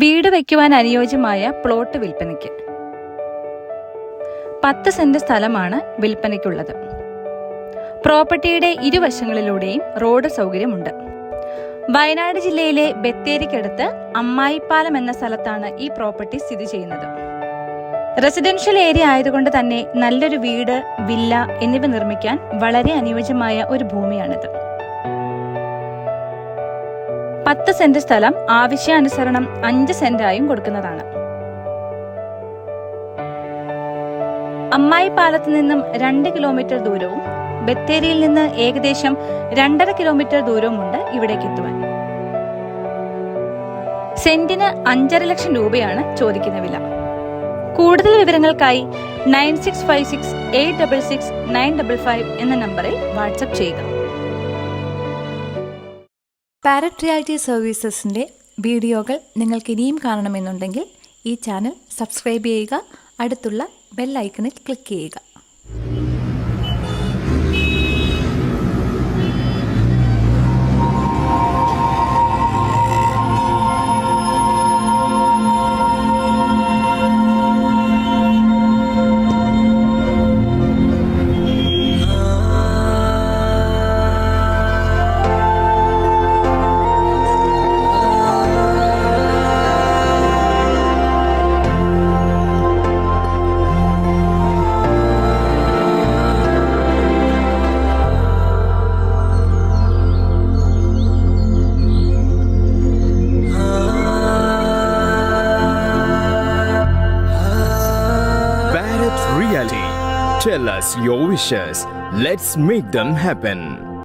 വീട് വയ്ക്കുവാൻ അനുയോജ്യമായ പ്ലോട്ട് വിൽപ്പനയ്ക്ക്. 10 സെന്റ് സ്ഥലമാണ് വിൽപ്പനയ്ക്കുള്ളത്. പ്രോപ്പർട്ടിയുടെ ഇരുവശങ്ങളിലൂടെയും റോഡ് സൗകര്യമുണ്ട്. വയനാട് ജില്ലയിലെ ബത്തേരിക്കടുത്ത് അമ്മായിപ്പാലം എന്ന സ്ഥലത്താണ് ഈ പ്രോപ്പർട്ടി സ്ഥിതി ചെയ്യുന്നത്. റെസിഡൻഷ്യൽ ഏരിയ ആയതുകൊണ്ട് തന്നെ നല്ലൊരു വീട്, വില്ല എന്നിവ നിർമ്മിക്കാൻ വളരെ അനുയോജ്യമായ ഒരു ഭൂമിയാണിത്. 10 സെന്റ് സ്ഥലം ആവശ്യാനുസരണം 5 സെന്റായും കൊടുക്കുന്നതാണ്. അമ്മായിപ്പാലത്ത് നിന്നും 2 കിലോമീറ്റർ ദൂരവും ബത്തേരിയിൽ നിന്ന് ഏകദേശം 2.5 കിലോമീറ്റർ ദൂരവുമുണ്ട് ഇവിടേക്ക് എത്തുവാൻ. സെന്റിന് 5.5 ലക്ഷം രൂപയാണ് ചോദിക്കുന്ന വില. കൂടുതൽ വിവരങ്ങൾക്കായി 9656866955 എന്ന നമ്പറിൽ വാട്സ്ആപ്പ് ചെയ്യുക. പാരറ്റ് റിയാലിറ്റി സർവീസസിൻ്റെ വീഡിയോകൾ നിങ്ങൾക്ക് ഇനിയും കാണണമെന്നുണ്ടെങ്കിൽ ഈ ചാനൽ സബ്സ്ക്രൈബ് ചെയ്യുക, അടുത്തുള്ള ബെൽ ഐക്കണിൽ ക്ലിക്ക് ചെയ്യുക. Tell us your wishes. Let's make them happen.